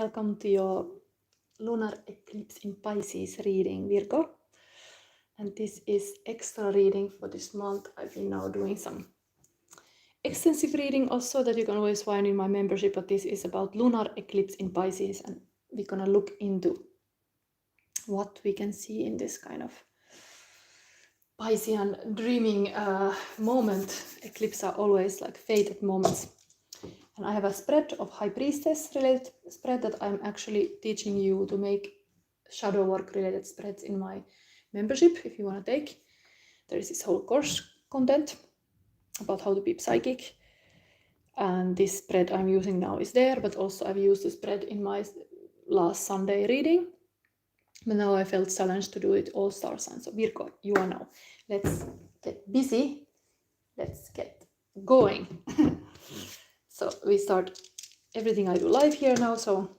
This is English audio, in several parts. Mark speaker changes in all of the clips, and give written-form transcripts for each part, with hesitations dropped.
Speaker 1: Welcome to your lunar eclipse in Pisces reading, Virgo. And this is extra reading for this month. I've been now doing some extensive reading also that you can always find in my membership, but this is about lunar eclipse in Pisces, and we're gonna look into what we can see in this kind of Piscean dreaming moment. Eclipses are always like fated moments. And I have a spread of High Priestess related spread that I'm actually teaching you to make shadow work related spreads in my membership if you want to take. There is this whole course content about how to be psychic. And this spread I'm using now is there, but also I've used the spread in my last Sunday reading. But now I felt challenged to do it all star signs. So Virgo, you are now. Let's get busy. Let's get going. So we start everything I do live here now. So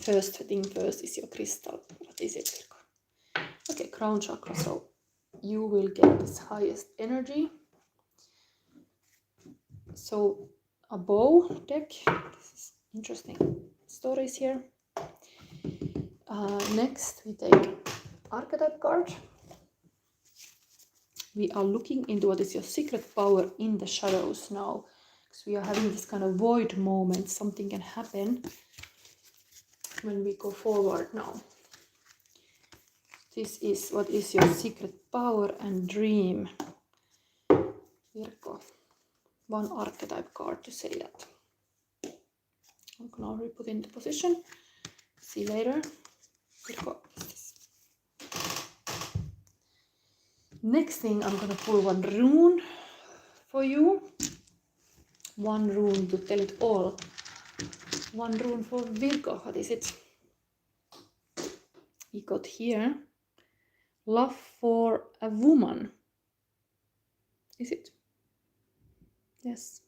Speaker 1: first thing first is your crystal. What is it, Virgo? Okay, crown chakra. So you will get this highest energy. So a bow deck. This is interesting stories here. Next we take archetype card. We are looking into what is your secret power in the shadows now. We are having this kind of void moment. Something can happen when we go forward now. This is what is your secret power and dream, Virgo. One archetype card to say that. I'm gonna re-put into position. See you later, Virgo. Next thing, I'm gonna pull one rune for you. One rune to tell it all. One rune for Virgo. What is it? We got here love for a woman. Is it? Yes.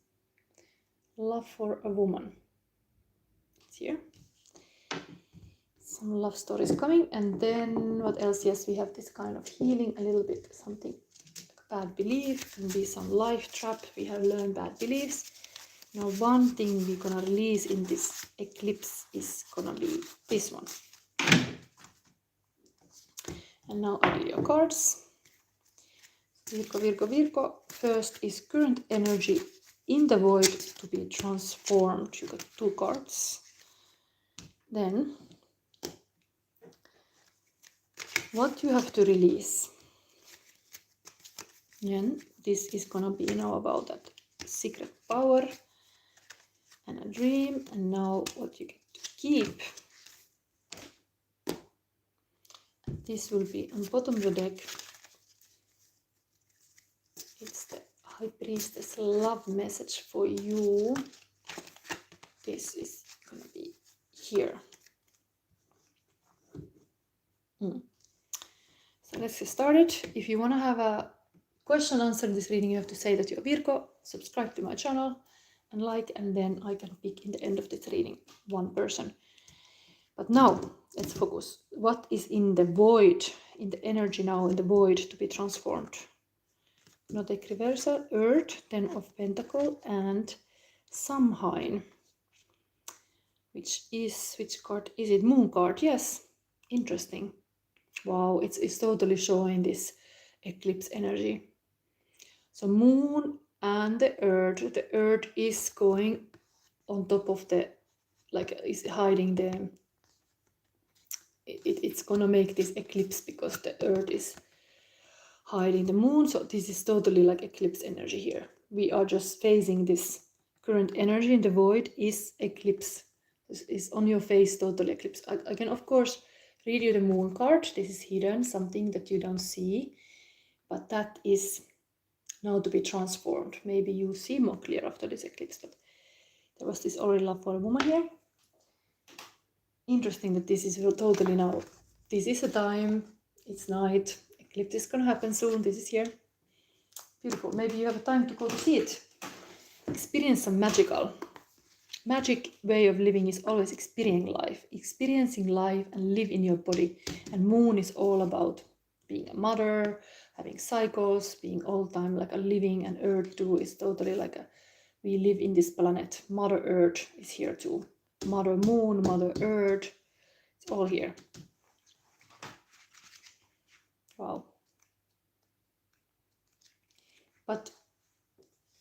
Speaker 1: Love for a woman. It's here. Some love stories coming. And then what else? Yes, we have this kind of healing a little bit. Something like bad belief. Can be some life trap. We have learned bad beliefs. Now one thing we're gonna release in this eclipse is gonna be this one. And now I do your cards. Virgo, Virgo, Virgo. First is current energy in the void to be transformed. You got two cards. Then what you have to release. And this is gonna be now about that secret power and a dream, and now what you get to keep. This will be on bottom of the deck. It's the High Priestess love message for you. This is gonna be here. So let's get started. If you want to have a question answered in this reading, you have to say that you're Virgo, subscribe to my channel and like, and then I can pick in the end of this reading one person. But now let's focus. What is in the void, in the energy now in the void to be transformed? Now take reversal, Earth, Ten of Pentacles, and Samhain. Which card is it? Moon card, yes. Interesting. Wow, it's totally showing this eclipse energy. So moon and the earth is going on top of the, like, is hiding the, it's gonna make this eclipse because the earth is hiding the moon. So this is totally like eclipse energy here. We are just facing this current energy in the void is eclipse. This is on your face, totally eclipse. I can of course read you the moon card. This is hidden, something that you don't see, but that is now to be transformed. Maybe you see more clear after this eclipse, but there was this already love for a woman here. Interesting that this is totally now. This is a time, it's night, eclipse is gonna happen soon. This is here. Beautiful. Maybe you have a time to go to see it. Experience some magic way of living is always experiencing life and live in your body. And moon is all about being a mother, having cycles, being all the time like a living, and earth too is totally like a, we live in this planet. Mother Earth is here too. Mother Moon, Mother Earth, it's all here. Wow. But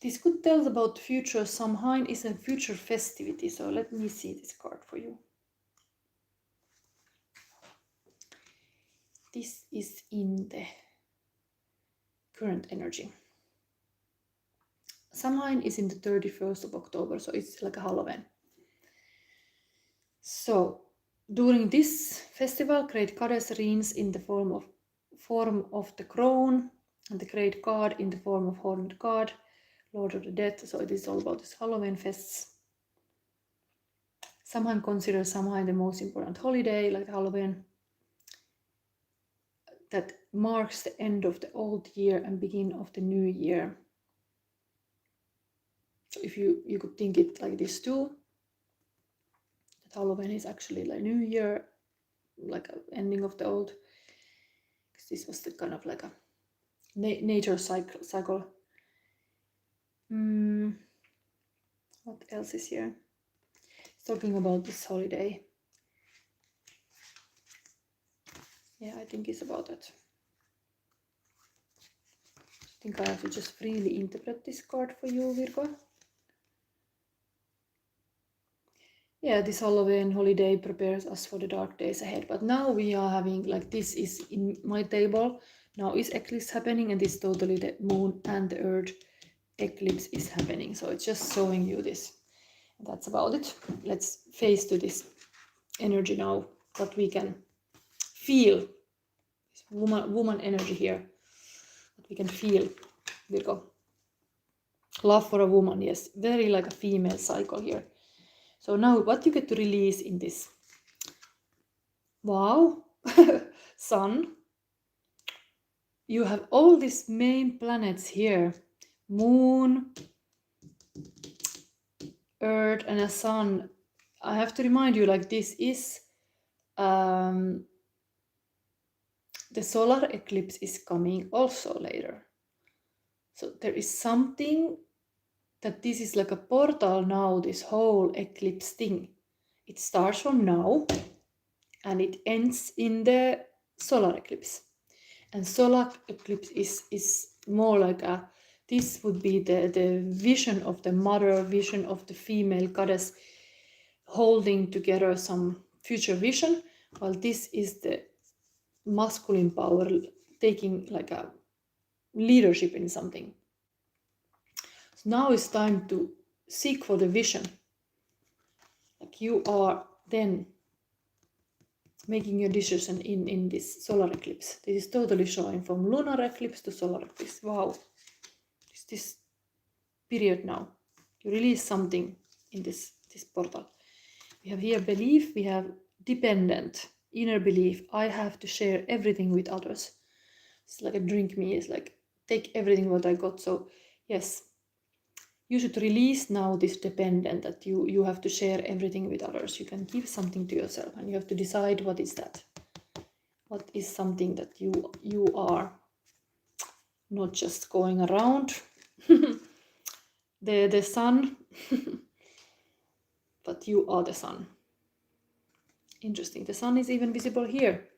Speaker 1: this could tell about the future. Samhain is a future festivity. So let me see this card for you. This is in the current energy. Samhain is in the 31st of October, so it's like a Halloween. So during this festival, great goddess reigns in the form of the crown, and the great god in the form of horned god, Lord of the Dead. So it is all about this Halloween fests. Samhain considers Samhain the most important holiday, like Halloween, that marks the end of the old year and begin of the new year. So if you could think it like this too, that Halloween is actually like New Year, like a ending of the old, because this was the kind of like a nature cycle. What else is here? It's talking about this holiday. Yeah, I think it's about that. I think I have to just freely interpret this card for you, Virgo. Yeah, this Halloween holiday prepares us for the dark days ahead. But now we are having, like, this is in my table. Now is eclipse happening, and this totally the moon and the earth eclipse is happening. So it's just showing you this. That's about it. Let's face to this energy now, that we can feel. This woman energy here. That we can feel, Virgo. Love for a woman, yes. Very like a female cycle here. So now what you get to release in this. Wow. Sun. You have all these main planets here. Moon, Earth, and a Sun. I have to remind you, like, this is the solar eclipse is coming also later. So there is something that this is like a portal now, this whole eclipse thing. It starts from now and it ends in the solar eclipse. And solar eclipse is more like a, this would be the vision of the mother, vision of the female goddess holding together some future vision, while this is the masculine power taking like a leadership in something. So now it's time to seek for the vision. Like you are then making your decision in this solar eclipse. This is totally showing from lunar eclipse to solar eclipse. Wow. It's this period now. You release something in this portal. We have here belief, we have dependent, inner belief. I have to share everything with others. It's like a drink me, it's like take everything what I got. So yes, you should release now this dependent, that you have to share everything with others. You can give something to yourself and you have to decide what is that. What is something that you are, not just going around the sun, but you are the sun. Interesting. The sun is even visible here.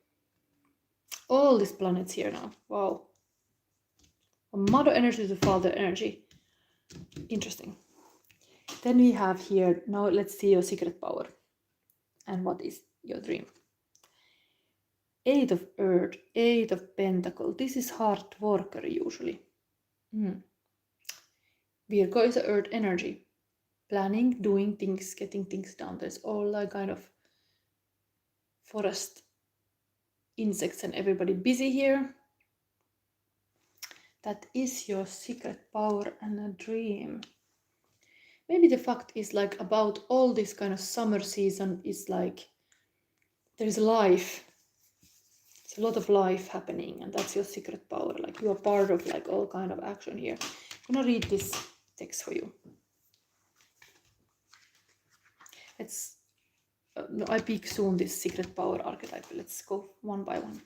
Speaker 1: All these planets here now. Wow. From mother energy to father energy. Interesting. Then we have here, now let's see your secret power. And what is your dream? Eight of Earth, Eight of Pentacle. This is hard worker usually. Virgo is Earth energy. Planning, doing things, getting things done. There's all like kind of forest insects and everybody busy here. That is your secret power and a dream. Maybe the fact is like about all this kind of summer season is like there is life. It's a lot of life happening, and that's your secret power. Like you are part of like all kind of action here. I'm gonna read this text for you. Let's I pick soon this secret power archetype. Let's go one by one.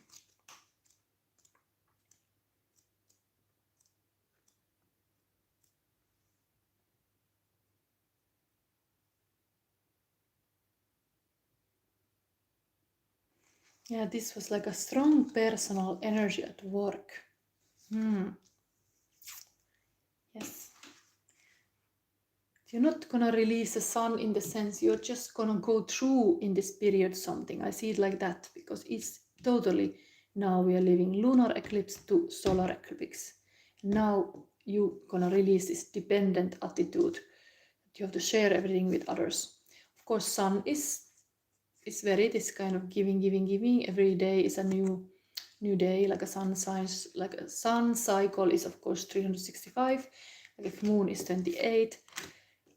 Speaker 1: Yeah, this was like a strong personal energy at work. Yes. You're not gonna release the sun in the sense you're just gonna go through in this period something. I see it like that because it's totally, now we are living lunar eclipse to solar eclipse. Now you gonna release this dependent attitude. You have to share everything with others. Of course, sun is very this kind of giving. Every day is a new day, like a sun signs, like a sun cycle is of course 365. Like if moon is 28.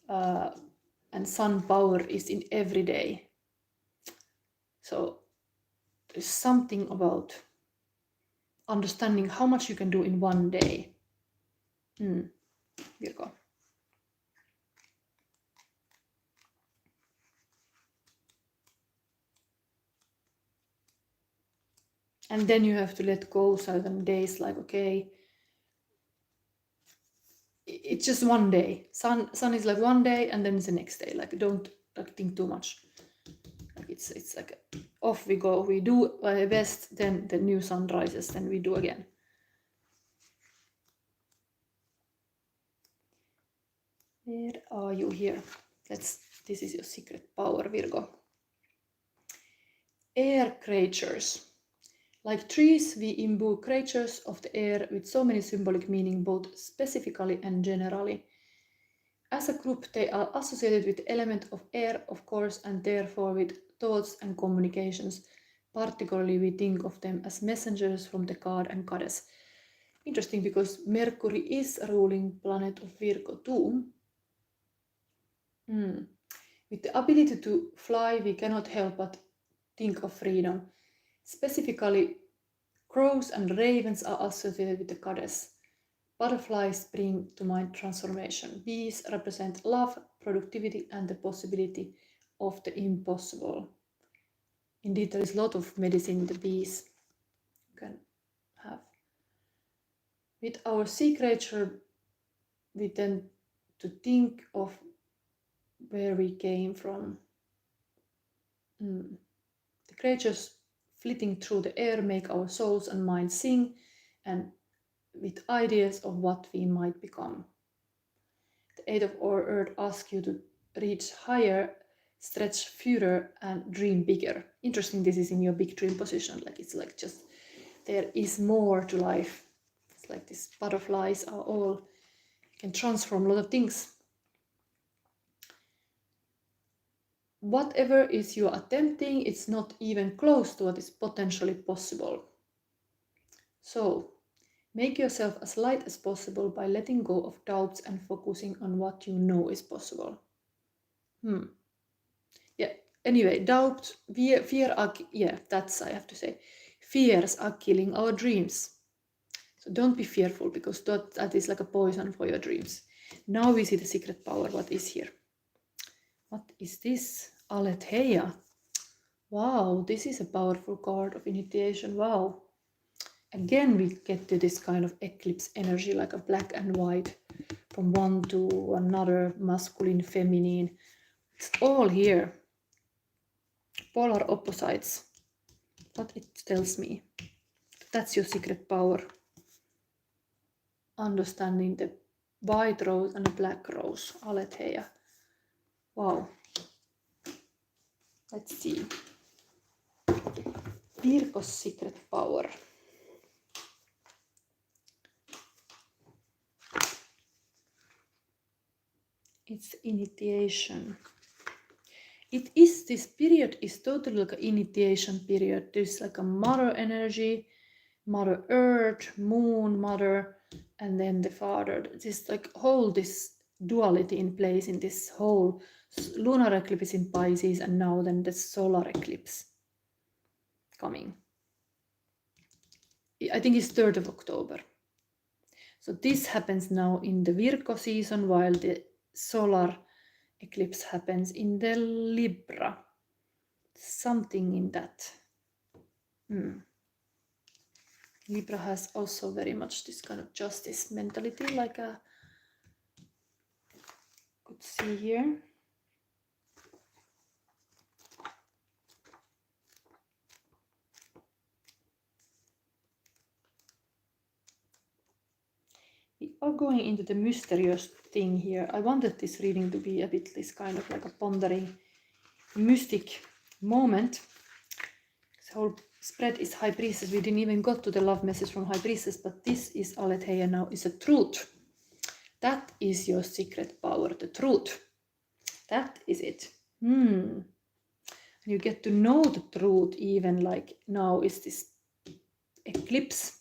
Speaker 1: And sun power is in every day. So there's something about understanding how much you can do in one day. Virgo. And then you have to let go certain days, like, okay, it's just one day. Sun is like one day and then it's the next day. Like, don't think too much. Like it's like off we go. We do our best, then the new sun rises, then we do again. Where are you here? This is your secret power, Virgo. Air creatures. Like trees, we imbue creatures of the air with so many symbolic meaning, both specifically and generally. As a group, they are associated with the element of air, of course, and therefore with thoughts and communications. Particularly, we think of them as messengers from the god and goddess. Interesting, because Mercury is a ruling planet of Virgo too. With the ability to fly, we cannot help but think of freedom. Specifically, crows and ravens are associated with the goddess. Butterflies bring to mind transformation. Bees represent love, productivity, and the possibility of the impossible. Indeed, there is a lot of medicine in the bees you can have. With our sea creature, we tend to think of where we came from. The creatures flitting through the air make our souls and minds sing, and with ideas of what we might become. The Eight of Earth asks you to reach higher, stretch further, and dream bigger. Interesting, this is in your big dream position. Like it's like just there is more to life. It's like these butterflies are all can transform a lot of things. Whatever is you attempting, it's not even close to what is potentially possible. So make yourself as light as possible by letting go of doubts and focusing on what you know is possible. Yeah, anyway, doubt, fear are, yeah, that's, I have to say, fears are killing our dreams. So don't be fearful, because that is like a poison for your dreams. Now we see the secret power, what is here. What is this? Aletheia. Wow, this is a powerful card of initiation. Wow. Again, we get to this kind of eclipse energy, like a black and white, from one to another, masculine, feminine. It's all here. Polar opposites. What it tells me. That's your secret power. Understanding the white rose and the black rose. Aletheia. Wow. Let's see. Virgo's secret power. It's initiation. It is, this period is totally like an initiation period. There's like a mother energy, Mother Earth, Moon, Mother, and then the Father. This like hold this duality in place in this whole lunar eclipse in Pisces, and now then the solar eclipse coming. I think it's 3rd of October. So this happens now in the Virgo season, while the solar eclipse happens in the Libra. Something in that. Libra has also very much this kind of justice mentality, like a, could see here. are going into the mysterious thing here. I wanted this reading to be a bit this kind of like a pondering, mystic moment. This whole spread is High Priestess. We didn't even got to the love message from High Priestess, but this is Aletheia now, is a truth. That is your secret power, the truth. That is it. You get to know the truth even like now is this eclipse.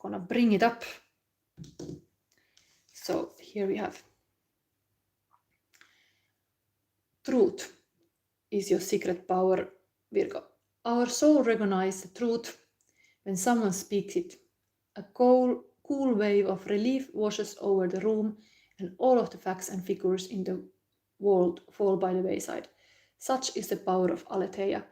Speaker 1: Gonna bring it up. So here we have truth is your secret power, Virgo. Our soul recognizes the truth when someone speaks it. A cool wave of relief washes over the room, and all of the facts and figures in the world fall by the wayside. Such is the power of Aletheia.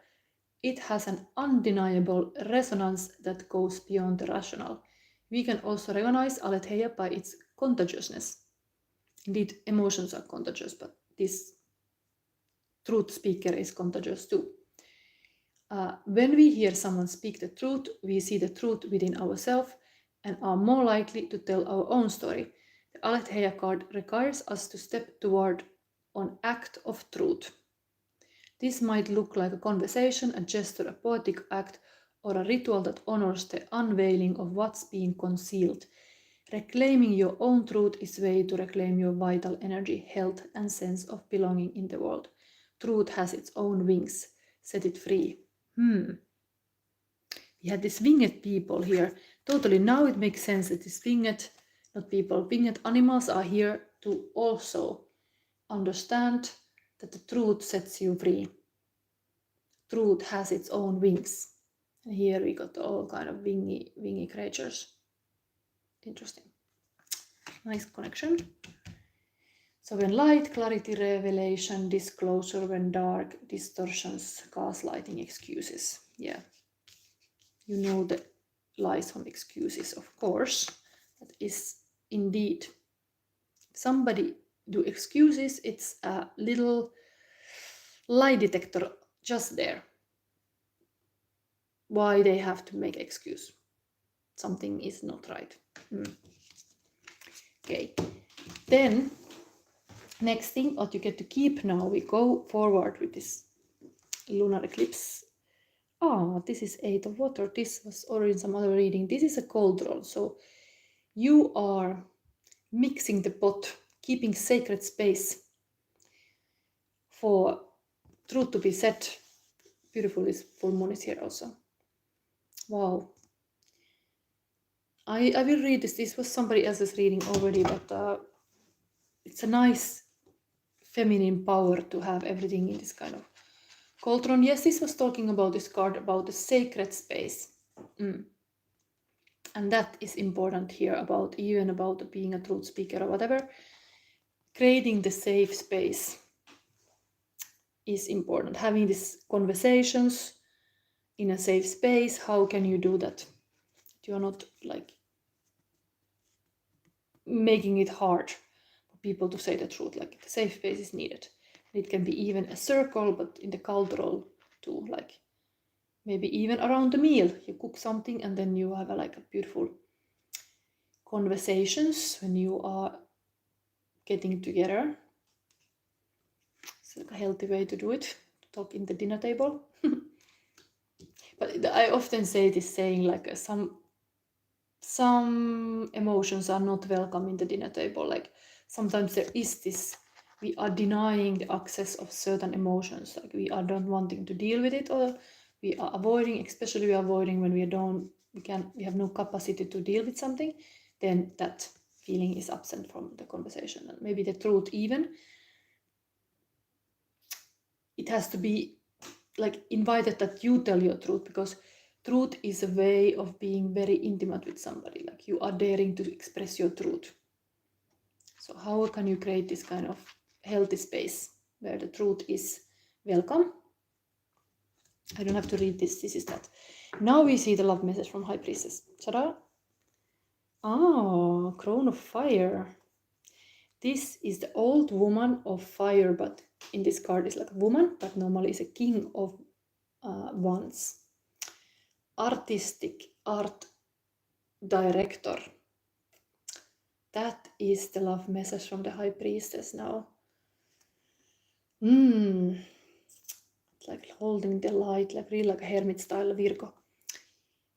Speaker 1: It has an undeniable resonance that goes beyond the rational. We can also recognize Aletheia by its contagiousness. Indeed, emotions are contagious, but this truth speaker is contagious too. When we hear someone speak the truth, we see the truth within ourselves and are more likely to tell our own story. The Aletheia card requires us to step toward an act of truth. This might look like a conversation, a gesture, a poetic act, or a ritual that honors the unveiling of what's being concealed. Reclaiming your own truth is a way to reclaim your vital energy, health, and sense of belonging in the world. Truth has its own wings. Set it free. We had these winged people here. Totally, now it makes sense that these winged, not people, winged animals are here to also understand that the truth sets you free. Truth has its own wings. And here we got all kind of wingy creatures. Interesting. Nice connection. So when light, clarity, revelation, disclosure, when dark, distortions, gaslighting, excuses. Yeah. You know the lies from excuses, of course. That is indeed. Somebody do excuses, it's a little lie detector just there. Why they have to make excuse? Something is not right. Okay. Then next thing what you get to keep now, we go forward with this lunar eclipse. This is 8 of water. This was already in some other reading. This is a cauldron. So you are mixing the pot, keeping sacred space for truth to be said. Beautiful, this full moon is here also. Wow. I will read this. This was somebody else's reading already, but it's a nice feminine power to have everything in this kind of cauldron. Yes, this was talking about this card, about the sacred space. And that is important here, about even about being a truth speaker or whatever. Creating the safe space is important. Having these conversations in a safe space, how can you do that? You're not like making it hard for people to say the truth. Like the safe space is needed. It can be even a circle, but in the cauldron too, like maybe even around the meal. You cook something and then you have like a beautiful conversations when you are getting together. It's like a healthy way to do it, to talk in the dinner table. But I often say this saying, like some emotions are not welcome in the dinner table. Like sometimes there is this, we are denying the access of certain emotions, like we are not wanting to deal with it, or we are avoiding, especially we are avoiding when we have no capacity to deal with something, then that feeling is absent from the conversation. And maybe the truth even, it has to be like invited that you tell your truth, because truth is a way of being very intimate with somebody. Like you are daring to express your truth. So how can you create this kind of healthy space where the truth is welcome? I don't have to read this. This is that. Now we see the love message from High Priestess. Ta-da! Crown of Fire. This is the old woman of fire, but in this card is like a woman, but normally is a king of wands. Artistic art director. that is the love message from the High Priestess now. It's like holding the light, like really like a hermit style Virgo.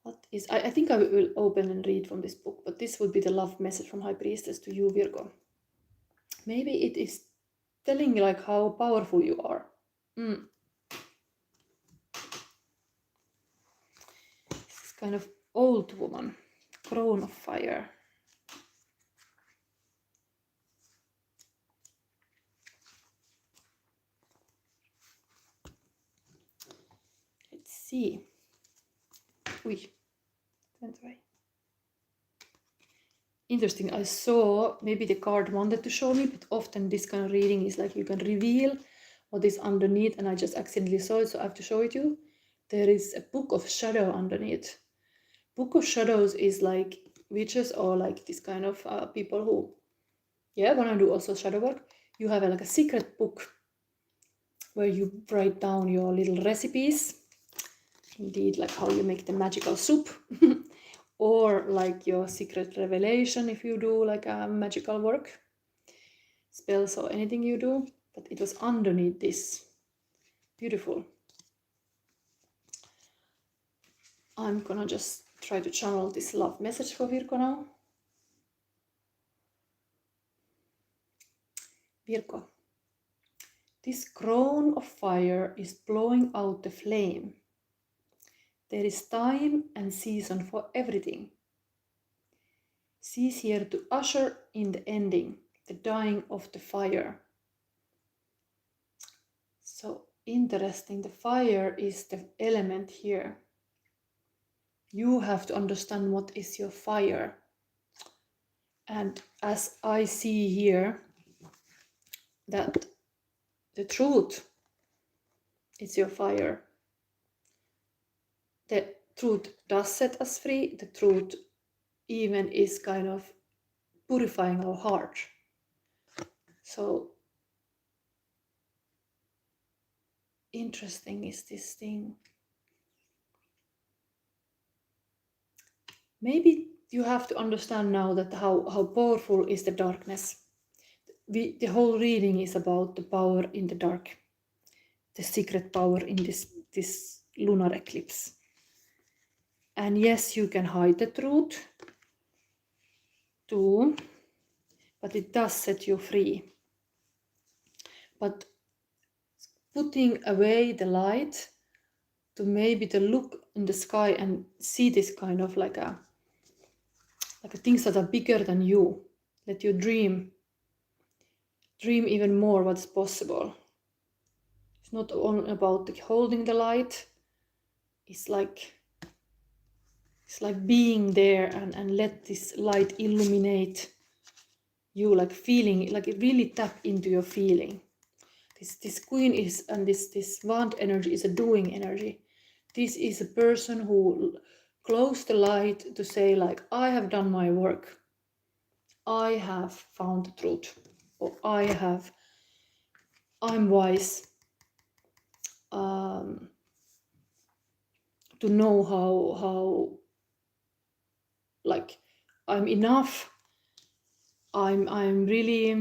Speaker 1: What is, I think I will open and read from this book, but this would be the love message from High Priestess to you, Virgo. Maybe it is telling like how powerful you are. This is kind of old woman, crown of fire. Let's see. Interesting. I saw maybe the card wanted to show me, but often this kind of reading is like you can reveal what is underneath, and I just accidentally saw it, so I have to show it to you. There is a book of shadow underneath. Book of shadows is like witches or like this kind of people who, want to do also shadow work. You have like a secret book where you write down your little recipes, indeed, like how you make the magical soup, or like your secret revelation if you do like a magical work, spells or anything you do. But it was underneath this. Beautiful. I'm gonna just try to channel this love message for Virgo now. Virgo, this crown of fire is blowing out the flame. There is time and season for everything. She's here to usher in the ending, the dying of the fire. So interesting, the fire is the element here. You have to understand what is your fire. And as I see here, that the truth is your fire. The truth does set us free. The truth even is kind of purifying our heart. So interesting is this thing. Maybe you have to understand now that how powerful is the darkness. The whole reading is about the power in the dark, the secret power in this lunar eclipse. And yes, you can hide the truth too, but it does set you free. But putting away the light to maybe to look in the sky and see this kind of like a things that are bigger than you. Let you dream even more what's possible. It's not only about holding the light. It's like being there and let this light illuminate you, like feeling, like really tap into your feeling. This queen is, and this wand energy is a doing energy. This is a person who closed the light to say like, I have done my work. I have found the truth, or I'm wise to know how like I'm enough. I'm really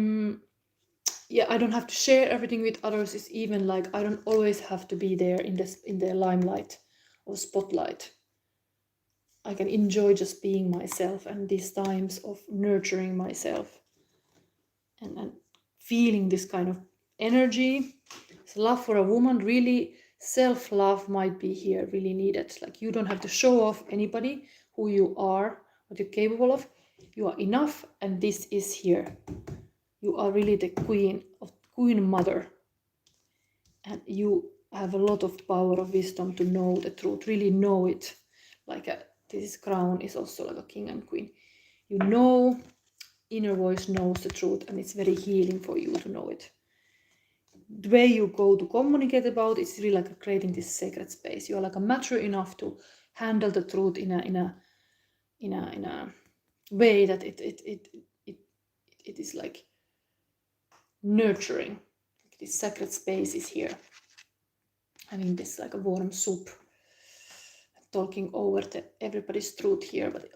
Speaker 1: I don't have to share everything with others. It's even like I don't always have to be there in the limelight or spotlight. I can enjoy just being myself, and these times of nurturing myself and feeling this kind of energy. So love for a woman, really self-love might be here really needed. Like you don't have to show off anybody who you are, what you're capable of. You are enough, and this is here. You are really the queen mother, and you have a lot of power of wisdom to know the truth, really know it. Like this crown is also like a king and queen. You know, inner voice knows the truth, and it's very healing for you to know it. The way you go to communicate about it's really like creating this sacred space. You are like a mature enough to handle the truth in a way that it is like nurturing. This sacred space is here, having this like a warm soup, talking over everybody's truth here, but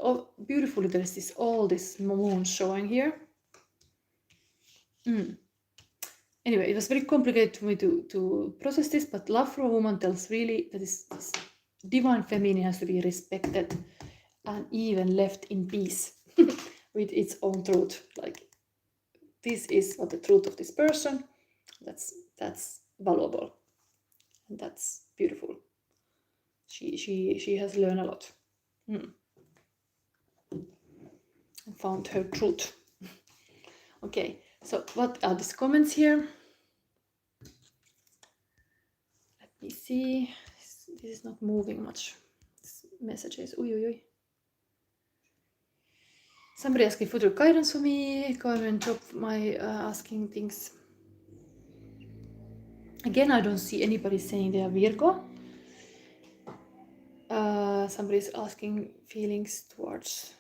Speaker 1: beautifully there is all this moon showing here. Anyway, it was very complicated for me to process this, but love for a woman tells really that this divine feminine has to be respected and even left in peace with its own truth. Like, this is what the truth of this person. That's valuable, and that's beautiful. She has learned a lot and found her truth. Okay, so what are these comments here? Let me see. This is not moving much. This messages. Somebody asking for guidance for me. Government job, my asking things. Again, I don't see anybody saying they are Virgo. Somebody's asking feelings towards.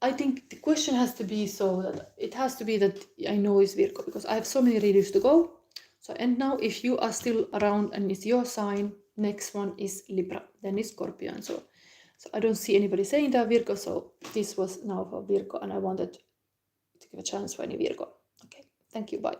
Speaker 1: I think the question has to be so that it has to be that I know it's Virgo, because I have so many readings to go. So, and now if you are still around and it's your sign, next one is Libra, then it's Scorpion. So I don't see anybody saying that Virgo. So this was now for Virgo, and I wanted to give a chance for any Virgo. Okay, thank you, bye.